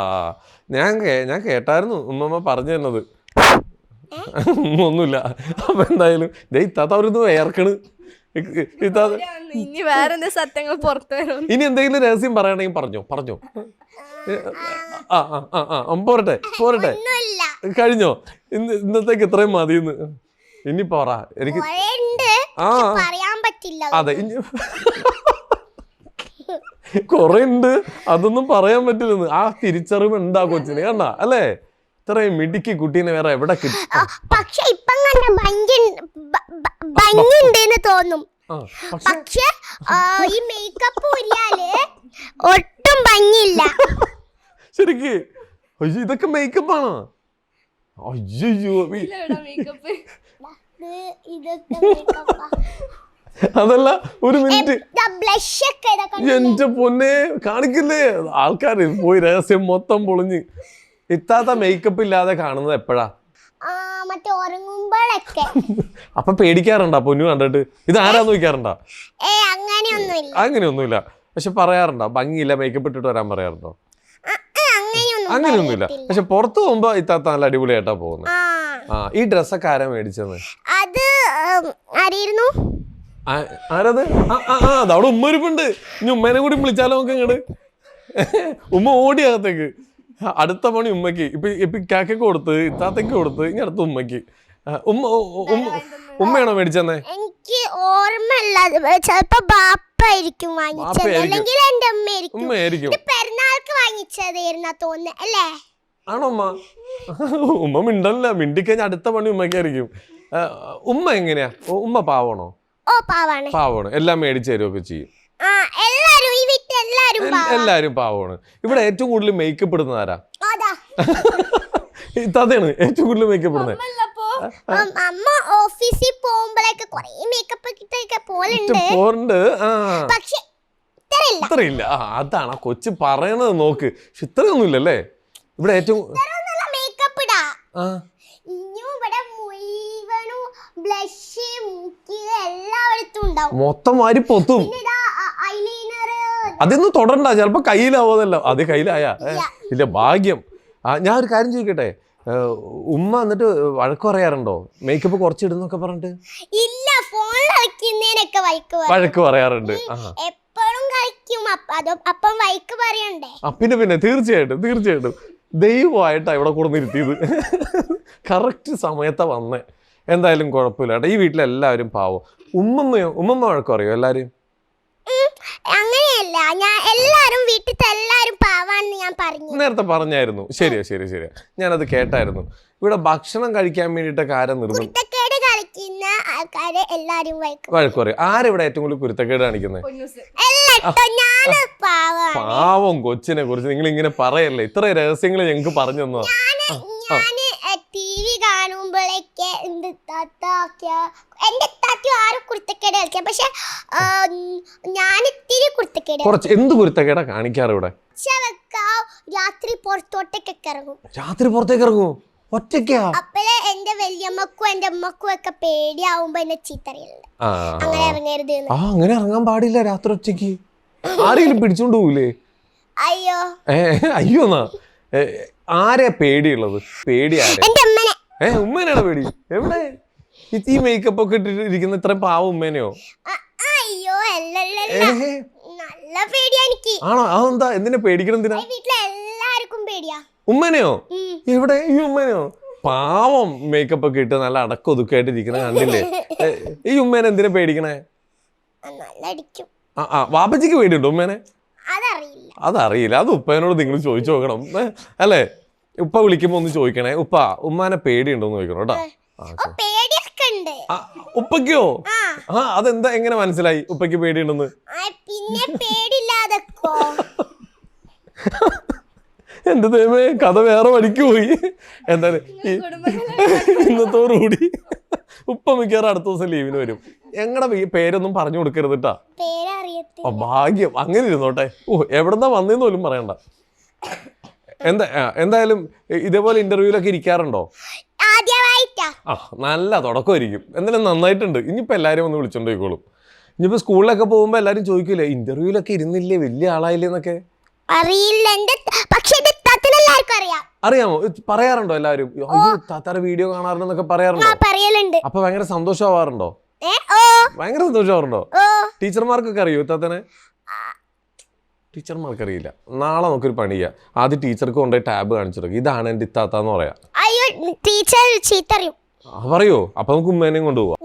ഞാൻ കേട്ടായിരുന്നു ഉമ്മ പറഞ്ഞു തന്നത്. ഒന്നുമില്ല. അപ്പൊ എന്തായാലും ഇത്താത്ത അവരൊന്ന് വേർക്കണ്. ഇനി വേറെ സത്യങ്ങൾ പുറത്തു വരും. ഇനി എന്തെങ്കിലും രഹസ്യം പറയണെങ്കിൽ പറഞ്ഞോ. പോരട്ടെ. കഴിഞ്ഞോ? ഇന്നത്തേക്ക് ഇത്രയും മതിയെന്ന്. ഇനി പറ. എനിക്ക് അതെ കൊറേ ഉണ്ട്, അതൊന്നും പറയാൻ പറ്റില്ലെന്ന്. ആ തിരിച്ചറിവ് ഉണ്ടാ കൊച്ചിന്. കണ്ടാ അല്ലേ? ഇത്രയും മിടുക്കി കുട്ടീനെ വേറെ എവിടെ കിട്ടും? പക്ഷെ ഇപ്പം ഭംഗിയുണ്ടെന്ന് തോന്നും. പക്ഷെ ഈ മേക്കപ്പ് ഇല്ലാല് ഒട്ടും ഭംഗിയില്ല. ശരിക്ക്? അയ്യോ, ഇതൊക്കെ മേക്കപ്പാണോ? അയ്യോ, അതല്ല, ഒരു മിനിറ്റ്. എന്റെ പൊന്നെ, കാണിക്കില്ലേ ആൾക്കാര്? പോയി രഹസ്യം മൊത്തം പൊളിഞ്ഞ്. ഇത്താത്ത മേക്കപ്പ് ഇല്ലാതെ കാണുന്നത് എപ്പോഴാ? അപ്പൊ പേടിക്കാറുണ്ടാ പൊന്നു കണ്ടിട്ട്? ഇത് ആരാന്ന് ചോദിക്കാറുണ്ടാ? അങ്ങനെയൊന്നുമില്ല. പക്ഷെ പറയാറുണ്ടോ ഭംഗിയില്ല മേക്കപ്പ് ഇട്ടിട്ട് വരാൻ പറയാറുണ്ടോ? അങ്ങനെയൊന്നുമില്ല. പക്ഷെ പുറത്തു പോകുമ്പോ ഇത്താത്ത നല്ല അടിപൊളിയായിട്ടാ പോകുന്നത്. ഈ ഡ്രസ്സൊക്കെ ആരാ മേടിച്ചത്? അത് ആരായിരുന്നു? ആരത്? അതവിടെ ഉമ്മ ഇരിപ്പുണ്ട്. ഇനി ഉമ്മേനെ കൂടി വിളിച്ചാലോ നമുക്ക് ഇങ്ങോട്ട്? ഉമ്മ ഓടി അകത്തേക്ക്. അടുത്ത പണി ഉമ്മക്ക്. ഇപ്പൊ കാക്കക്ക് കൊടുത്ത്, ഇത്താത്തക്ക് കൊടുത്ത്, ഇനി അടുത്ത ഉമ്മക്ക്. ഉമ്മയാണോ മേടിച്ചെന്നേ? എനിക്ക് ഓർമ്മയില്ല, ചിലപ്പോ ബാപ്പായിരിക്കും വാങ്ങിച്ചത്, അല്ലെങ്കിൽ എന്റെ ഉമ്മയായിരിക്കും. പെരുന്നാൾക്ക് വാങ്ങിച്ചതായിരുന്നു തോന്നുന്നു അല്ലേ? ആണോ ഉമ്മ? ഉമ്മ മിണ്ടല്ല, മിണ്ടിക്കഴിഞ്ഞാൽ അടുത്ത പണി ഉമ്മക്കായിരിക്കും. ഉമ്മ എങ്ങനെയാ? ഉമ്മ പാവണോ? ഓ പാവാണ്. പാവണ്, എല്ലാം മേടിച്ചു തരുമൊക്കെ ചെയ്യും. എല്ലാരും പാവമാണ്. ഇവിടെ ഏറ്റവും കൂടുതൽ മേക്കപ്പ് ഇടുന്നത് ആരാ? ഇത്താത്തയാണ് ഏറ്റവും കൂടുതൽ മേക്കപ്പ് ഇടുന്നത്. അമ്മ ഓഫീസിൽ പോകുമ്പോഴൊക്കെ കുറേ മേക്കപ്പ് കിട്ടൊക്കെ പോലുണ്ട്. പക്ഷെ ഇത്രയില്ല. അതാണ് ആ കൊച്ചു പറയണത് നോക്ക്. പക്ഷെ ഇത്രയൊന്നും ഇല്ലല്ലേ ഇവിടെ ഏറ്റവും മേക്കപ്പ് ഇടാ. ഇനിയും ഇവിടെ മുഴുവനും ബ്ലഷ്, മൂക്ക് എല്ലായിടത്തും ഉണ്ടാവും. മൊത്തം വാരി പൊത്തും. അതൊന്നും തൊടണ്ട, ചിലപ്പോ കയ്യിലാവോന്നല്ലോ. അത് കയ്യിലായ ഇല്ല, ഭാഗ്യം. ഞാൻ ഒരു കാര്യം ചോദിക്കട്ടെ, ഉമ്മ എന്നിട്ട് വഴക്ക് പറയാറുണ്ടോ മേക്കപ്പ് കുറച്ചിടുന്നൊക്കെ പറഞ്ഞിട്ട്? ഇല്ല, ഫോൺ കളിക്കുന്നതിനൊക്കെ വഴക്ക് പറയാറുണ്ട്. എപ്പോഴും കളിക്കും, അപ്പം വഴക്ക് പറയണ്ടേ? പിന്നെ തീർച്ചയായിട്ടും ദൈവമായിട്ടാ ഇവിടെ കൂടെ നിർത്തിയത്. കറക്റ്റ് സമയത്താ വന്നേ. എന്തായാലും കുഴപ്പമില്ല കേട്ടോ. ഈ വീട്ടിലെല്ലാവരും പാവം. ഉമ്മമ്മ വഴക്ക് പറയോ എല്ലാരും? അങ്ങനെയല്ല, ഞാൻ എല്ലാരും വീട്ടിലത്തെ എല്ലാരും പാവാന്ന് ഞാൻ പറഞ്ഞു. നേരത്തെ പറഞ്ഞായിരുന്നു. ശരിയാ ഞാനത് കേട്ടായിരുന്നു. ഇവിടെ ഭക്ഷണം കഴിക്കാൻ വേണ്ടിട്ടൊക്കെ ആരാ കുരുത്തക്കേട് കളിക്കുന്ന ആൾക്കാരെ എല്ലാരും വഴക്ക് പറയും. ആരെവിടെ ഏറ്റവും കൂടുതൽ കുരുത്തക്കേട് കാണിക്കുന്നത്? പാവം കൊച്ചിനെ കുറിച്ച് നിങ്ങൾ ഇങ്ങനെ പറയല്ലേ. ഇത്ര രഹസ്യങ്ങൾ ഞങ്ങൾക്ക് പറഞ്ഞു തന്നോ? TV കാണുമ്പോഴൊക്കെ എന്റെ താത്ത ആരും കുരുത്തക്കേട് കളിക്കാം, പക്ഷെ ഞാൻ ഇത്തിരി കുരുത്തക്കേട്. എന്ത് കുരുത്തക്കേടാ കാണിക്കാറ് ഇവിടെ? രാത്രി പുറത്തോട്ടൊക്കെ ഇറങ്ങും. രാത്രി പുറത്തേക്ക് ഇറങ്ങും ഒറ്റയ്ക്കാ? അപ്പോഴേ എന്റെ വല്യമ്മക്കും എന്റെ അമ്മക്കും ഒക്കെ പേടിയാവുമ്പോ എന്നെ ചീത്തറിയുന്നുണ്ട്, അങ്ങനെ ഇറങ്ങരുത്. അങ്ങനെ ഇറങ്ങാൻ പാടില്ല രാത്രി ഒറ്റയ്ക്ക്. ആരെങ്കിലും പിടിച്ചോണ്ട് പോകൂലേ? അയ്യോന്നാ. ആരെയാ പേടിയുള്ളത്? പേടി ആരെ? ഉമ്മേനെയാണോ പേടി? എവിടെ ഈ മേക്കപ്പ് ഒക്കെ ഇട്ടിരിക്കുന്ന ഇത്ര പാവം ഉമ്മേനെയോ? അയ്യോ നല്ല പേടിയാ എനിക്ക്. ആണോ? അതെന്താ? എന്തിനാ പേടിക്കണം? എന്തിനാ? എല്ലാവർക്കും പേടിയാ. ഉമ്മനെയോ? എവിടെ ഈ ഉമ്മനെയോ? പാവം മേക്കപ്പ് ഒക്കെ ഇട്ട് നല്ല അടക്കം ഒതുക്കായിട്ട് ഇരിക്കണ കണ്ടില്ലേ? ഈ ഉമ്മേനെ എന്തിനാ പേടിക്കണേ? വാപ്പച്ചിക്ക് പേടിയുണ്ടോ ഉമ്മേനെ? അതറിയില്ല. അത് ഉപ്പേനോട് നിങ്ങൾ ചോദിച്ചു നോക്കണം അല്ലേ? ഉപ്പ വിളിക്കുമ്പോ ഒന്ന് ചോദിക്കണേ, ഉപ്പ ഉമ്മാനെ പേടിയുണ്ടോന്ന് ചോദിക്കണം കേട്ടോ. ഉപ്പയ്ക്കോ? അതെന്താ, എങ്ങനെ മനസ്സിലായി ഉപ്പയ്ക്ക് പേടിയുണ്ടെന്ന്? എന്റെ ദൈവമേ, കഥ വേറെ വഴിക്ക് പോയി. എന്തായാലും ഇന്നത്തോടുകൂടി ഉപ്പ മിക്കവാറും അടുത്ത ദിവസം ലീവിന് വരും. ഞങ്ങളുടെ പേരൊന്നും പറഞ്ഞു കൊടുക്കരുത് കേട്ടാ. ഭാഗ്യം. അങ്ങനെ ഇരുന്നോട്ടെ. എവിടെന്നാ വന്നേന്ന് പോലും പറയണ്ട. എന്തായാലും ഇതേപോലെ ഇന്റർവ്യൂലൊക്കെ ഇരിക്കാറുണ്ടോ? നല്ല തുടക്കമായിരിക്കും. എന്തായാലും നന്നായിട്ടുണ്ട്. ഇനിയിപ്പോ എല്ലാരും ഒന്ന് വിളിച്ചോണ്ട് പോയിക്കോളും. ഇനിയിപ്പോ സ്കൂളിലൊക്കെ പോകുമ്പോ എല്ലാരും ചോദിക്കൂലേ ഇന്റർവ്യൂലൊക്കെ ഇരുന്നില്ലേ, വലിയ ആളായില്ലേ എന്നൊക്കെ? അറിയാമോ? പറയാറുണ്ടോ എല്ലാവരും? അയ്യോ താത്താരെ വീഡിയോ കാണാറുണ്ടെന്നൊക്കെ പറയാറുണ്ടോ? അപ്പൊ ഭയങ്കര സന്തോഷമാവാറുണ്ടോ? ഭയങ്കര സന്തോഷമാവാറുണ്ടോ? ടീച്ചർമാർക്കൊക്കെ അറിയോ താത്തനെ? ടീച്ചർമാർക്ക് അറിയില്ല. നാളെ നമുക്കൊരു പണി ചെയ്യാം. ആദ്യം ടീച്ചർക്ക് കൊണ്ടുപോയി ടാബ് കാണിച്ചു കൊടുക്കും, ഇതാണ് എന്റെ ഇത്താത്താന്ന് പറയാം. പറയോ? അപ്പൊ നമുക്ക് ഉമ്മേനെയും കൊണ്ടുപോവാം.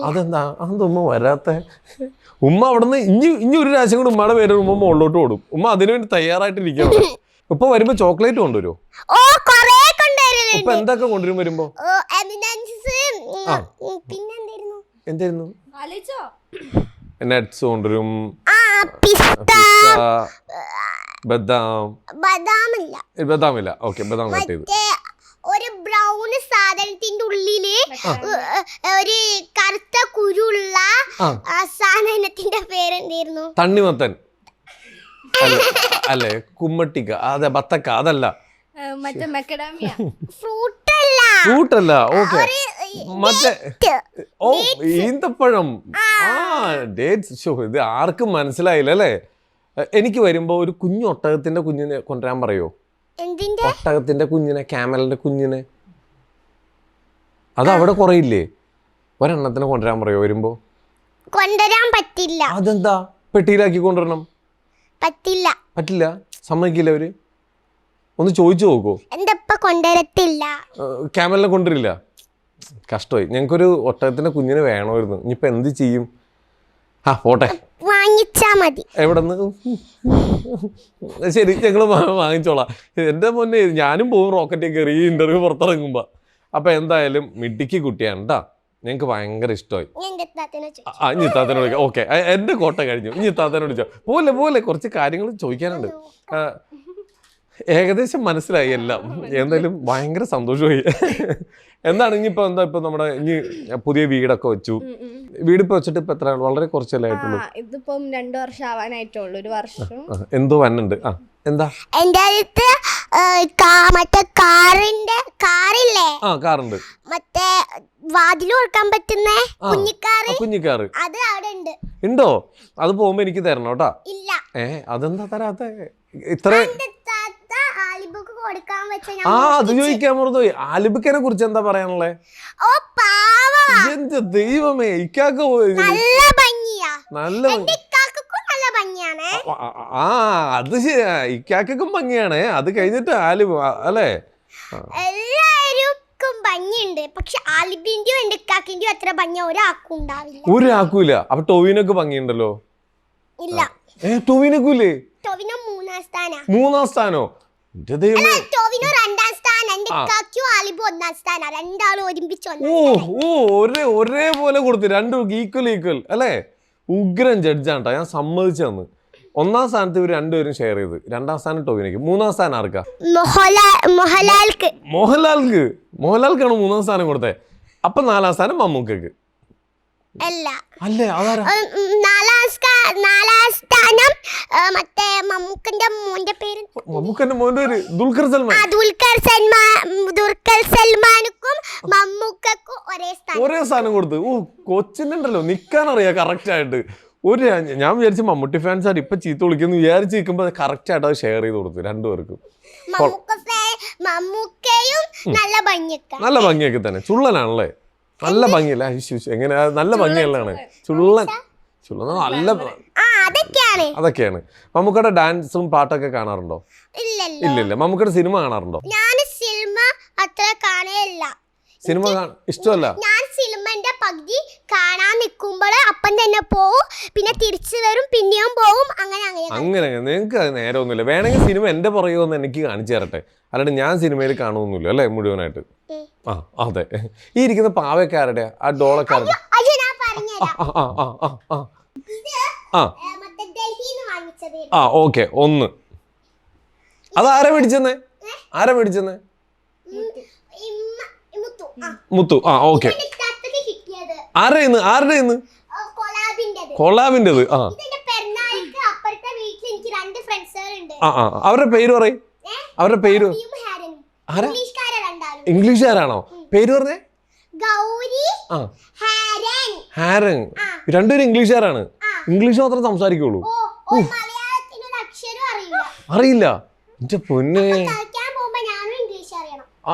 അതെന്താ ഉമ്മ വരാത്ത? ഉമ്മ അവിടുന്ന് ഇനി ഒരു പ്രാവശ്യം കൂടി ഉമ്മയുടെ പേര് ഉമ്മ മുകളിലോട്ട് ഓടും. ഉമ്മ അതിനുവേണ്ടി തയ്യാറായിട്ടിരിക്കണം. ഇപ്പൊ വരുമ്പോ ചോക്ലേറ്റ് കൊണ്ടുവരുമോ? ഇപ്പൊ എന്തൊക്കെ കൊണ്ടുവരും വരുമ്പോ? എന്തായിരുന്നു? നട്ട്സ് കൊണ്ടുവരും, ബദാമില്ല. ഓക്കെ, ബദാം കട്ട് ചെയ്ത് ഒരു ബ്രൗൺ സാധനത്തിന്റെ ഉള്ളില് ഒരു കറുത്ത കുരുള്ള സാധനത്തിന്റെ പേരെന്തായിരുന്നു? തണ്ണിമത്തൻ അല്ലേ? കുമ്മട്ടിക്ക? അതെ, ബത്തക്ക. അതല്ല, ഫ്രൂട്ടല്ല. ഓക്കെ, മറ്റേ ഈന്തപ്പഴം. ഡേറ്റ്സ്. ഇത് ആർക്കും മനസ്സിലായില്ല അല്ലേ? എനിക്ക് വരുമ്പോ ഒരു കുഞ്ഞു ഒട്ടകത്തിന്റെ കുഞ്ഞിനെ കൊണ്ടുവരാൻ പറയോ? ഒട്ടകത്തിന്റെ കുഞ്ഞിനെ, ക്യാമലിന്റെ കുഞ്ഞിനെ. അത് അവിടെ കുറയില്ലേ? ഒരെണ്ണത്തിന് കൊണ്ടുവരാൻ പറയോ വരുമ്പോ? കൊണ്ടുവരാൻ പറ്റില്ല. അതെന്താ? പെട്ടിയിലാക്കി കൊണ്ടുവരണം. പറ്റില്ല. പറ്റില്ല? സമ്മതിക്കില്ല അവര്? ഒന്ന് ചോദിച്ചു നോക്കോ? എന്റെ ഉപ്പ കൊണ്ടുവരത്തില്ല. ക്യാമലിനെ കൊണ്ടുവരില്ല? കഷ്ടമായി. ഞങ്ങൾക്കൊരു ഒട്ടകത്തിന്റെ കുഞ്ഞിനെ വേണമായിരുന്നു. ഇനിയിപ്പോ എന്ത് ചെയ്യും? പോട്ടെ, വാങ്ങിച്ചാ മതി. എവിടെന്ന്? ശരി, ഞങ്ങൾ വാങ്ങിച്ചോളാം. എൻ്റെ മുന്നേ ഞാനും പോകും റോക്കറ്റ് കയറി ഈ ഇന്റർവ്യൂ പുറത്തിറങ്ങുമ്പോ. അപ്പൊ എന്തായാലും മിടുക്കി കുട്ടിയാണ് കേട്ടാ, ഞങ്ങൾക്ക് ഭയങ്കര ഇഷ്ടമായി. ഇത്താത്തനോട് ചോദിക്കാം. ഓക്കെ, എന്റെ കോട്ട കഴിഞ്ഞു. ഇനി ഇത്താത്തനോട് ചോദിച്ചോ. പോലെ കുറച്ച് കാര്യങ്ങൾ ചോദിക്കാനുണ്ട്. ഏകദേശം മനസ്സിലായി എല്ലാം. എന്തായാലും ഭയങ്കര സന്തോഷമായി. എന്താണ് ഇനിയിപ്പോ ഇപ്പൊ നമ്മുടെ ഇനി പുതിയ വീടൊക്കെ വെച്ചു. വീടിപ്പോ വെച്ചിട്ട് ഇപ്പൊ എത്ര വളരെ കുറച്ചല്ലേ ആയിട്ടുള്ളൂ? ഇതിപ്പം 2 വർഷം ആവാനായിട്ടുള്ളൂ. 1 വർഷം എന്തോ വന്നുണ്ട്. എന്താ? എന്റെ അടുത്ത് മറ്റേ കാറില്ലേ? കാറുണ്ട്. മറ്റേ വാതിൽ കൊടുക്കാൻ പറ്റുന്ന കുഞ്ഞിക്കാറ് അത് അവിടെ ഉണ്ട്. ഉണ്ടോ? അത് പോകുമ്പോ എനിക്ക് തരണം കേട്ടാ. ഇല്ല. അതെന്താ തരാത്ത? ഇത്ര അത് ചോദിക്കാൻ മറന്നുപോയി. ആലിബിക്കനെ കുറിച്ച് എന്താ പറയാനുള്ളേ? എന്റെ ദൈവമേ, ഇക്കാക്ക നല്ല അത് ശരിയാ, ഇക്കാക്കും ഭംഗിയാണ്. അത് കഴിഞ്ഞിട്ട് ആലിബ് അല്ലേ? എല്ലാവർക്കും ഭംഗിയുണ്ട്, പക്ഷെ ആലിബിന്റെയും എന്റെ ഇക്കാക്കിന്റെയും അത്ര ഭംഗി ഒരാൾക്കും ഉണ്ടാവില്ല. ഒരാൾക്കൂല. അപ്പൊ ടോവിനൊക്കെ ഭംഗിയുണ്ടല്ലോ. ഇല്ല. ടോവിനൊക്കെ ടോവിനോ 3-ാം സ്ഥാനം. 3-ാം സ്ഥാനോ? ടോവിനോ 2-ാം സ്ഥാനം. എന്റെ ഇക്കാക്കും ആലിബും 1-ാം സ്ഥാനം. രണ്ടാളും ഒരുമിച്ച് ഒരേപോലെ കൊടുത്തു. രണ്ടും ഈക്വൽ അല്ലേ? ഉഗ്രൻ ജഡ്ജാണ്ടാ, ഞാൻ സമ്മതിച്ചു തന്നു. 1-ാം സ്ഥാനത്ത് ഇവർ രണ്ടുപേരും ഷെയർ ചെയ്ത്. 2-ാം സ്ഥാനം ടോവിനോക്ക്. 3-ാം സ്ഥാനം ആർക്കാ? മോഹൻലാൽക്കാണ് 3-ാം സ്ഥാനം കൊടുത്തേ. അപ്പൊ 4-ാം സ്ഥാനം മമ്മൂക്കക്ക് അല്ലേ? അതാരാ? 4-ാം സ്ഥാനം മറ്റേ മമ്മൂക്കന്റെ മോന്റെ പേര്. മമ്മൂക്കന്റെ മോന്റെ പേര് ദുൽഖർ സൽമാനുക്കും മമ്മൂക്കും ഒരേ സ്ഥാനം കൊടുത്ത്. കൊച്ചിനുണ്ടല്ലോ നിക്കാൻ അറിയാ കറക്റ്റ് ആയിട്ട്. ഞാൻ വിചാരിച്ചു മമ്മൂട്ടി ഫാൻസ് ആയിട്ട് ഇപ്പൊ ചീത്ത വിളിക്കുന്നു വിചാരിച്ച് നിൽക്കുമ്പോ കറക്റ്റ് ആയിട്ട് അത് ഷെയർ ചെയ്ത് കൊടുത്തു രണ്ടുപേർക്കും. നല്ല ഭംഗിയൊക്കെ തന്നെ. ചുള്ളനാണല്ലേ? നല്ല ഭംഗിയല്ല? എങ്ങനെ നല്ല ഭംഗിയല്ലാണ്? ചുള്ളൻ നല്ല അതൊക്കെയാണ്. മമ്മൂക്കയുടെ ഡാൻസും പാട്ടൊക്കെ കാണാറുണ്ടോ? ഇല്ല. മമ്മൂക്കയുടെ സിനിമ കാണാറുണ്ടോ? സിനിമ ഇഷ്ടമല്ല. ഞാൻ സിനിമന്റെ പകുതി കാണാൻ നിൽക്കുമ്പോൾ അപ്പം തന്നെ പോവും, പിന്നെ തിരിച്ചു വരും, പിന്നെയും പോവും. അങ്ങനെ നിങ്ങൾക്ക് അത് നേരമൊന്നുമില്ല. വേണമെങ്കിൽ സിനിമ എന്റെ പുറകെ ഒന്ന് എനിക്ക് കാണിച്ചു തരട്ടെ. അല്ലാണ്ട് ഞാൻ സിനിമയിൽ കാണുമൊന്നുമില്ല അല്ലേ മുഴുവനായിട്ട്? അതെ. ഈ ഇരിക്കുന്ന പാവക്കാരുടെ ആ ഡോളക്കാരുടെ ഓക്കെ. ഒന്ന് അതാരാ മേടിച്ചെന്നേ? മുത്തു. ഓക്കെ. ആരുടെ കൊളാബിന്റേത്? അവരുടെ പേര് പറയും. അവരുടെ പേര് ഇംഗ്ലീഷുകാരാണോ? പേര് പറഞ്ഞേ? ഹാരൻ. രണ്ടുപേരും ഇംഗ്ലീഷുകാരാണ്. ഇംഗ്ലീഷ് മാത്രം സംസാരിക്കുള്ളൂ? അറിയില്ല. എന്റെ പൊന്നെ,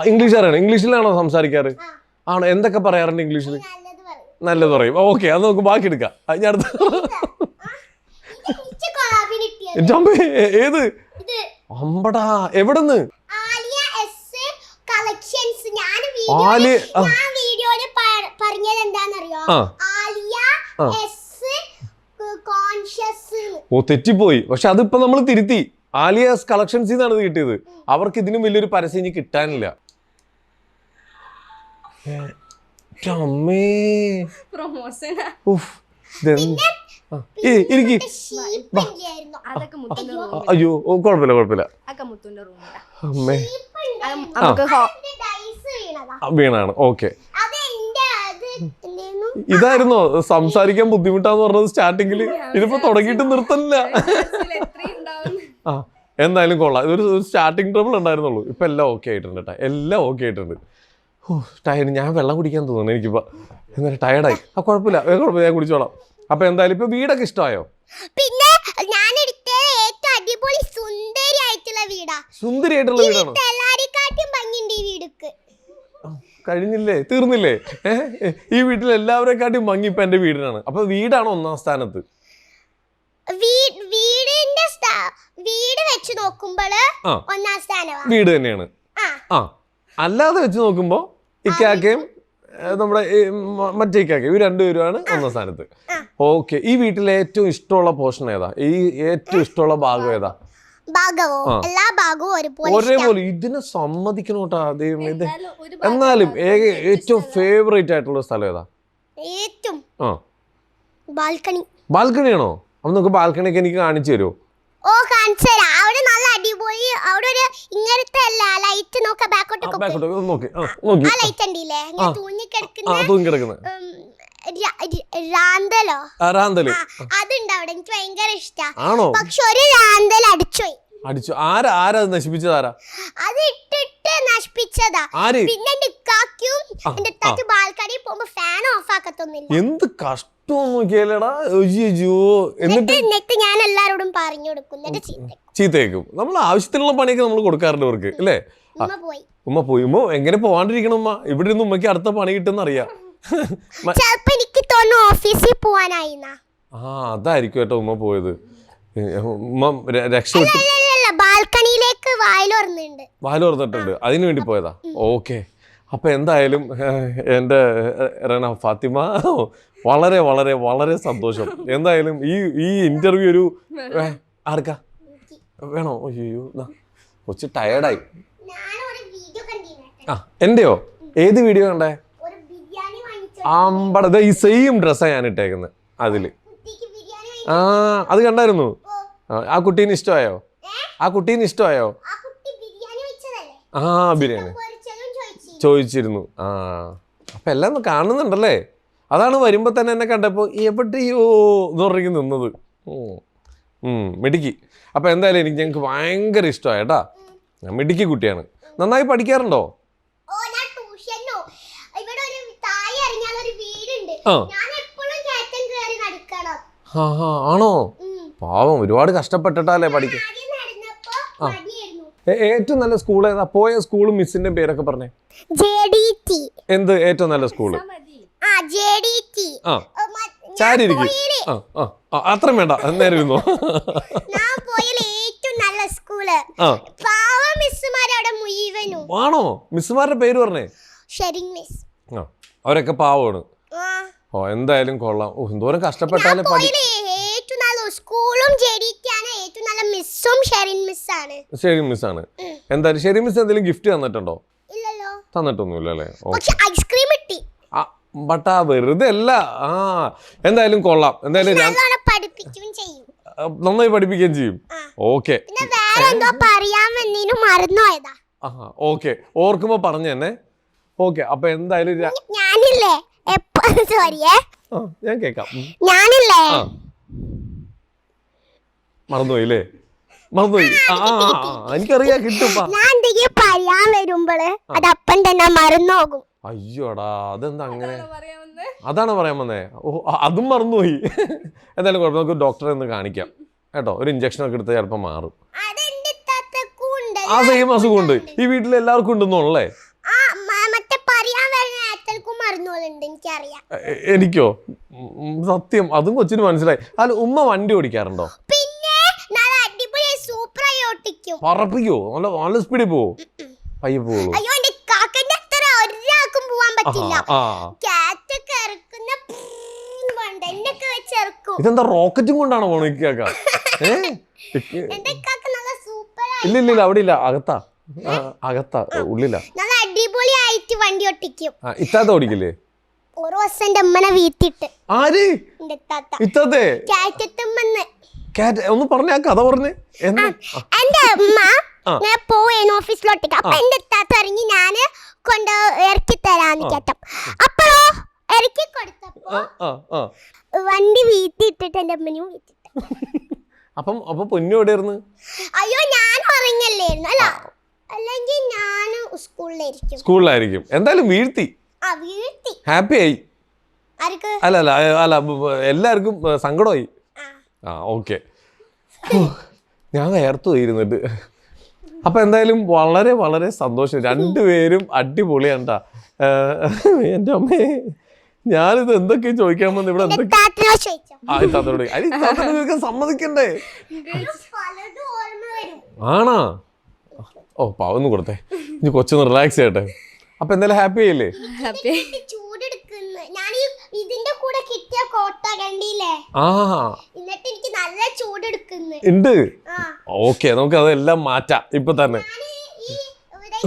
ഇംഗ്ലീഷ് അറിയണം. ഇംഗ്ലീഷിലാണോ സംസാരിക്കാറ്? ആണോ? എന്തൊക്കെ പറയാറുണ്ട് ഇംഗ്ലീഷിൽ? നല്ലത് പറയും. ഓക്കെ, അത് നമുക്ക് ബാക്കി എടുക്കാം. ഏത് അമ്പടാ? എവിടെന്ന്? തെറ്റിപ്പോയി. പക്ഷെ അതിപ്പോ നമ്മൾ തിരുത്തി. ആലിയാസ് കളക്ഷൻസ് എന്നാണ് ഇത് കിട്ടിയത്. അവർക്ക് ഇതിനും വലിയൊരു പരസ്യം ഇനി കിട്ടാനില്ല. അയ്യോ കുഴപ്പമില്ല. അമ്മേ വീണാണ്. ഓക്കെ. ഇതായിരുന്നോ സംസാരിക്കാൻ ബുദ്ധിമുട്ടാന്ന് പറഞ്ഞത് സ്റ്റാർട്ടിങ്ങില്? ഇതിപ്പോ തുടങ്ങിയിട്ട് നിർത്തണില്ല. എന്തായാലും കൊള്ളാം. ഇതൊരു സ്റ്റാർട്ടിങ് ട്രബിൾ ഉണ്ടായിരുന്നുള്ളൂ. ഇപ്പൊ എല്ലാം ഓക്കെ ആയിട്ടുണ്ട് കേട്ടോ. എല്ലാം ഓക്കെ ആയിട്ടുണ്ട്. ടയർഡ്. ഞാൻ വെള്ളം കുടിക്കാൻ തോന്നുന്നു എനിക്കിപ്പോ. എന്നാലും ടയർഡായി. കുഴപ്പമില്ല, ഞാൻ കുടിച്ചോളാം. അപ്പൊ എന്തായാലും ഇപ്പൊ വീടൊക്കെ ഇഷ്ടമായോ? പിന്നെ ഞാൻ എടുത്തത് ഏറ്റവും അടിപൊളി സുന്ദരിയായിട്ടുള്ള വീടാണോ? കഴിഞ്ഞില്ലേ, തീർന്നില്ലേ? ഈ വീട്ടിൽ എല്ലാവരെക്കാട്ടും ഭംഗി ഇപ്പൊ എന്റെ വീടിനാണ്. അപ്പൊ വീടാണ് ഒന്നാം സ്ഥാനത്ത്. വീട് വെച്ച് നോക്കുമ്പോൾ ഒന്നാം സ്ഥാനമാണ്. വീട് തന്നെയാണ്. ആ അല്ലാതെ വെച്ച് നോക്കുമ്പോ ഇക്കാക്കയും നമ്മുടെ മറ്റേ ഇക്കാക്കയും ഇവർ രണ്ടുപേരുമാണ് ഒന്നാം സ്ഥാനത്ത്. ഓക്കെ. ഈ വീട്ടിലെ ഏറ്റവും ഇഷ്ടമുള്ള പോർഷൻ ഏതാ? ഈ ഏറ്റവും ഇഷ്ടമുള്ള ഭാഗം ഏതാ? എല്ലാ ഭാഗവും ഒരേപോലെ. ഇതിനെ സമ്മതിക്കണോട്ടാ ദൈവം. ഇത് എന്നാലും ഏറ്റവും ഫേവറേറ്റ് ആയിട്ടുള്ള സ്ഥലം ഏതാ? ഏറ്റവും ബാൽക്കണി. ബാൽക്കണിയാണോ? അപ്പൊ നമുക്ക് ബാൽക്കണിയൊക്കെ എനിക്ക് കാണിച്ചു തരുമോ? കാണിച്ചു തരാം. അവിടെ നല്ല അടിപൊളി. അവിടെ ഒരു ഇങ്ങനത്തെ അല്ല ലൈറ്റ് നോക്ക ബാക്കോട്ട് ലൈറ്റ് ഉണ്ടല്ലേ തൂങ്ങിക്കിടക്കുന്ന റാന്തലോ അതുണ്ട് അവിടെ. എനിക്ക് ഭയങ്കര ഇഷ്ടമാണ്. പക്ഷെ ഒരു റാന്തൽ അടിച്ചു. ആരാ നശിപ്പിച്ചതാരാ? അത് ഇട്ടിട്ട് നശിപ്പിച്ചതാ. പിന്നെ എന്റെ ഇക്കാക്കും എന്റെ താത്ത ബാൽക്കണിയിൽ പോകുമ്പോ ഫാൻ ഓഫ് ആക്കത്തൊന്നുമില്ല. എന്ത് കഷ്ടം നോക്കിയാലടാ. എന്നിട്ട് ഞാൻ എല്ലാരോടും പറഞ്ഞു കൊടുക്കും. ചീത്തയേക്കും. നമ്മൾ ആവശ്യത്തിനുള്ള പണിയൊക്കെ നമ്മൾ കൊടുക്കാറുണ്ട് അവർക്ക് അല്ലേ? ഉമ്മ പോയി. ഉമ്മ എങ്ങനെ പോവാണ്ടിരിക്കണം ഉമ്മ? ഇവിടെ നിന്ന് ഉമ്മക്ക് അടുത്ത പണി കിട്ടുന്ന അറിയാം. ചിലപ്പോ എനിക്ക് തോന്നുന്നു ഓഫീസിൽ പോവാനായി. അതായിരിക്കും കേട്ടോ ഉമ്മ പോയത്. ഉമ്മ രക്ഷപ്പെട്ടു. ബാൽക്കണിയിലേക്ക് വായിൽ തുറന്നിട്ടുണ്ട്. അതിനു വേണ്ടി പോയതാ. ഓക്കെ. അപ്പൊ എന്തായാലും എൻ്റെ റന ഫാത്തിമ വളരെ വളരെ വളരെ സന്തോഷം. എന്തായാലും ഈ ഇന്റർവ്യൂ ഒരു ആർക്കാ വേണോ? അയ്യോ കൊച്ചു ടയേർഡായി. എന്റെയോ? ഏത് വീഡിയോ കണ്ടേ? അമ്പട ഈ സെയിം ഡ്രസ്സാ ഞാൻ ഇട്ടേക്കുന്നത് അതില്. അത് കണ്ടായിരുന്നു. ആ കുട്ടീന് ഇഷ്ടമായോ? ബിരിയാണി ചോദിച്ചിരുന്നു. അപ്പൊ എല്ലാം കാണുന്നുണ്ടല്ലേ? അതാണ് വരുമ്പോ തന്നെ എന്നെ കണ്ടപ്പോ എവിടെയോ എന്ന് പറഞ്ഞു നിന്നത്. മിടുക്കി. അപ്പൊ എന്തായാലും ഞങ്ങൾക്ക് ഭയങ്കര ഇഷ്ടമായിട്ടാ. മിടുക്കി കുട്ടിയാണ്. നന്നായി പഠിക്കാറുണ്ടോ? ആണോ? പാവം ഒരുപാട് കഷ്ടപ്പെട്ടിട്ടല്ലേ പഠിക്കും. ഏറ്റവും നല്ല സ്കൂൾ ഏതാ? പോയ സ്കൂളും മിസ്സിന്റെ പേരൊക്കെ പറഞ്ഞേ. എന്ത് ഏറ്റവും നല്ല സ്കൂള്? ചാരി ഇരിക്കും. അത്ര വേണ്ട, നേരെ ഇരുന്നോ. ആണോ? മിസ്സുമാരുടെ പേര് പറഞ്ഞേ. അവരൊക്കെ പാവമാണ്. എന്തായാലും കൊള്ളാം. എന്തോരം കഷ്ടപ്പെട്ടാലും ഷെറിൻ മിസ്സാണ്. എന്തായാലും ഷെറിൻ മിസ് എന്തെങ്കിലും ഗിഫ്റ്റ് തന്നിട്ടുണ്ടോ? തന്നിട്ടൊന്നുമില്ലല്ലേ? ബട്ടാ വെറുതെ അല്ല. എന്തായാലും കൊള്ളാം. എന്തായാലും നന്നായി പഠിപ്പിക്കുകയും ചെയ്യും. ഓക്കെ. ഓക്കെ, ഓർക്കുമ്പോ പറഞ്ഞു തന്നെ. ഓക്കെ. അപ്പൊ എന്തായാലും ഞാൻ കേക്കാം. മറന്നുപോയില്ലേ? മറന്നുപോയി. എനിക്കറിയാം കിട്ടും. അയ്യോടാ, അതെന്താ അങ്ങനെ? അതാണ് പറയാൻ വന്നേ. അതും മറന്നുപോയി. എന്തായാലും കുഴപ്പം, നമുക്ക് ഡോക്ടറെ ഒന്ന് കാണിക്കാം കേട്ടോ. ഒരു ഇഞ്ചക്ഷൻ ഒക്കെ എടുത്ത് ചിലപ്പോൾ മാറും. ആ സെയിം അസുഖമുണ്ട് ഈ വീട്ടിൽ എല്ലാവർക്കും ഉണ്ടെന്നുള്ളേ. എനിക്കോ? സത്യം, അതും കൊച്ചിന് മനസ്സിലായി. അല്ല, ഉമ്മ വണ്ടി ഓടിക്കാറുണ്ടോ? പറപ്പിക്കോ? നല്ല സ്പീഡിൽ പോവോ? പയ്യെ പോവോ? ഇതെന്താ റോക്കറ്റും കൊണ്ടാണോ പോണ? ഇല്ല അവിടെ ഇല്ല, അകത്താ ഉള്ളില്ല. ഇത്താത്ത ഓടിക്കില്ലേ? ആര്? ഇത്താത്തേ? ഒന്ന് പറഞ്ഞ ആ കഥ പറഞ്ഞേ. എന്റെ അമ്മ ഞാൻ പോവേനു ഓഫീസിലോട്ടേക്ക്. അപ്പൊ എന്റെ താത്ത ഇറങ്ങി ഞാന് കൊണ്ട് ഇറക്കി തരാന്ന് കേട്ടോ. അപ്പോഴോ ഇറക്കി കൊടുത്തപ്പോ വണ്ടി വീട്ടിട്ടിട്ട് എന്റെ അമ്മനും വീട്ടിട്ട്. അപ്പൊ പൊന്നു എവിടെയായിരുന്നു? അയ്യോ, ഞാൻ ഉറങ്ങല്ലായിരുന്നു. അല്ല, അല്ലെങ്കിൽ ഞാൻ സ്കൂളിലായിരിക്കും. എന്തായാലും വീഴ്ത്തി. ഹാപ്പി ആയി. അല്ല എല്ലാവർക്കും സങ്കടമായി. ഓക്കെ. ഞാൻ വേർത്തു ഇരുന്നിട്ട്. അപ്പൊ എന്തായാലും വളരെ വളരെ സന്തോഷം, രണ്ടുപേരും അടിപൊളിയാണ്ടാ. എന്റെ അമ്മേ, ഞാനിത് എന്തൊക്കെയാ ചോദിക്കാൻ വന്ന് ഇവിടെ എന്തൊക്കെ താത്തനോട് ചോദിച്ചോ. താത്തോട് ചോദിക്കാൻ സമ്മതിക്കണ്ടേ? പലതും ഓർമ്മ വരും. ആണാ? ഓ പാവൊന്ന് കൊടുത്തേ, ഇനി കൊച്ചൊന്ന് റിലാക്സ് ചെയ്യട്ടെ. അപ്പൊ എന്തായാലും ഹാപ്പി ആയില്ലേ? ചൂടെടുക്കുന്നു. ഞാൻ ഇതിന്റെ കൂടെ കിട്ടിയ കോട്ട കണ്ടില്ലേ, ആ എന്നിട്ട് എനിക്ക് നല്ല ചൂടെടുക്കുന്നു. ഉണ്ട്. ആ, ഓക്കെ, നമുക്ക് അതെല്ലാം മാറ്റാം ഇപ്പൊ തന്നെ. ഞാന് ഈ ഇവിടെ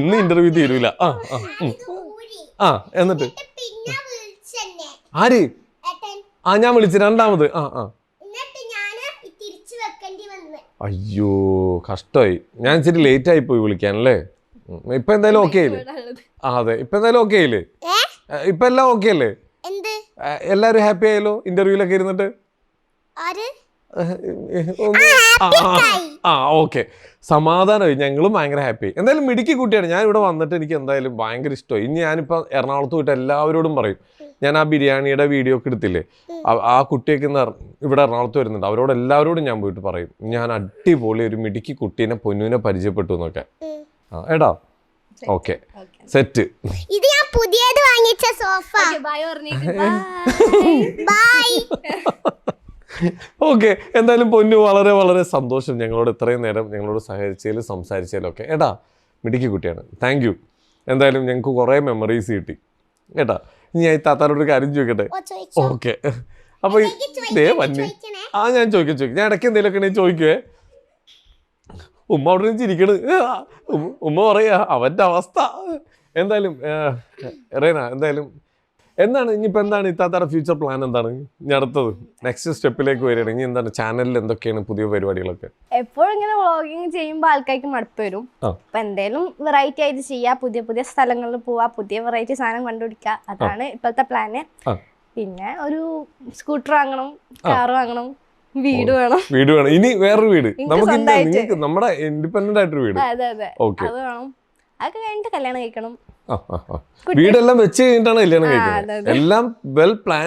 ഇന്ന് ഇന്റർവ്യൂ തീരൂല. ഇത് ഊരി. ആ എന്നിട്ട് പിന്നെ വിളിച്ചെന്നെ ആര്? ഏട്ടൻ. ഞാൻ വിളിച്ചു രണ്ടാമത്. എന്നിട്ട് ഞാന് തിരിച്ചു വെക്കേണ്ടി വന്ന്. അയ്യോ കഷ്ടമായി, ഞാൻ ഇച്ചിരി ലേറ്റ് ആയി പോയി വിളിക്കാനല്ലേ. ഇപ്പൊ എന്തായാലും ഓക്കെ ആയില്ലേ? അതെ, ഇപ്പൊ എന്തായാലും ഓക്കെ ആയില്ലേ? ഇപ്പൊ എല്ലാം ഓക്കെ അല്ലേ? എന്ത്? എല്ലാരും ഹാപ്പി ആയല്ലോ ഇന്റർവ്യൂലൊക്കെ ഇരുന്നിട്ട്? ആര്? ഓക്കെ, സമാധാനമായി. ഞങ്ങളും ഭയങ്കര ഹാപ്പി. എന്തായാലും മിടുക്കി കുട്ടിയാണ്. ഞാൻ ഇവിടെ വന്നിട്ട് എനിക്ക് എന്തായാലും ഭയങ്കര ഇഷ്ടമായി. ഇനി ഞാനിപ്പോൾ എറണാകുളത്ത് പോയിട്ട് എല്ലാവരോടും പറയും, ഞാൻ ആ ബിരിയാണിയുടെ വീഡിയോ ഒക്കെ എടുത്തില്ലേ, ആ കുട്ടിയൊക്കെ ഇന്ന് ഇവിടെ എറണാകുളത്ത് വരുന്നുണ്ട്, അവരോട് എല്ലാവരോടും ഞാൻ പോയിട്ട് പറയും, ഞാൻ അടിപൊളി ഒരു മിടുക്കി കുട്ടീനെ പൊന്നുവിനെ പരിചയപ്പെട്ടു എന്നൊക്കെ. എടാ ഓക്കെ സെറ്റ്. ഇത് ഞാൻ പുതിയത് വാങ്ങിച്ച സോഫ. ബൈ പറഞ്ഞേക്ക്. ബൈ. ഓക്കെ, എന്തായാലും പൊന്നു വളരെ വളരെ സന്തോഷം ഞങ്ങളോട് ഇത്രയും നേരം ഞങ്ങളോട് സഹകരിച്ചതിലും സംസാരിച്ചതിലും ഒക്കെ. ഏട്ടാ മിടുക്കി കുട്ടിയാണ്, താങ്ക് യു. എന്തായാലും ഞങ്ങൾക്ക് കുറേ മെമ്മറീസ് കിട്ടി കേട്ടാ. ഇനി ഞാൻ താത്താരോട് ഒരു കാര്യം ചോദിക്കട്ടെ? ഓ, ചോദിച്ചോ. ഓക്കെ, അപ്പോൾ ദേ വന്നി. ഞാൻ ചോദിക്കാം. ഞാൻ ഇടയ്ക്ക് എന്തെങ്കിലുമൊക്കെ ഉണ്ടെങ്കിൽ ചോദിക്കുവേ. ഉമ്മ അവിടെ നിന്ന് ചിരിക്കണ്. ഉമ്മ പറയാ അവൻ്റെ അവസ്ഥ. എന്തായാലും റേന, എന്തായാലും എന്താണ് ഇനിയിപ്പോൾ എന്താണ് ഇത്താത്തയുടെ ഫ്യൂച്ചർ പ്ലാൻ? എന്താണ് ഇനി അടുത്തത് നെക്സ്റ്റ് സ്റ്റെപ്പിലേക്ക് വരികയാണെങ്കിൽ എന്താണ് ചാനലിൽ എന്തൊക്കെയാണ് പുതിയ പരിപാടികളൊക്കെ? എപ്പോഴും ഇങ്ങനെ വ്ളോഗിങ് ചെയ്യുമ്പോൾ ആൾക്കാർക്ക് മടുപ്പ് വരും. അപ്പൊ എന്തായാലും വെറൈറ്റി ആയിട്ട് ചെയ്യാ, പുതിയ പുതിയ സ്ഥലങ്ങളിൽ പോവാ, പുതിയ വെറൈറ്റി സാധനം കണ്ടുപിടിക്കുക, അതാണ് ഇപ്പോഴത്തെ പ്ലാന്. പിന്നെ ഒരു സ്കൂട്ടർ വാങ്ങണം, കാർ വാങ്ങണം, വീട് വേണം. ഇനി വേറൊരു വീട് നമുക്ക് നമ്മുടെ ഇൻഡിപെൻഡന്റ് ആയിട്ടൊരു വീട്. അതെ അതെ, ഓക്കെ, അത് വേണം. അതൊക്കെ കഴിഞ്ഞിട്ട് കല്യാണം കഴിക്കണം. വീടെല്ലാം വെച്ച് കഴിഞ്ഞിട്ടാണ് കല്യാണം കഴിക്കുന്നത്. എല്ലാം വെൽ പ്ലാൻ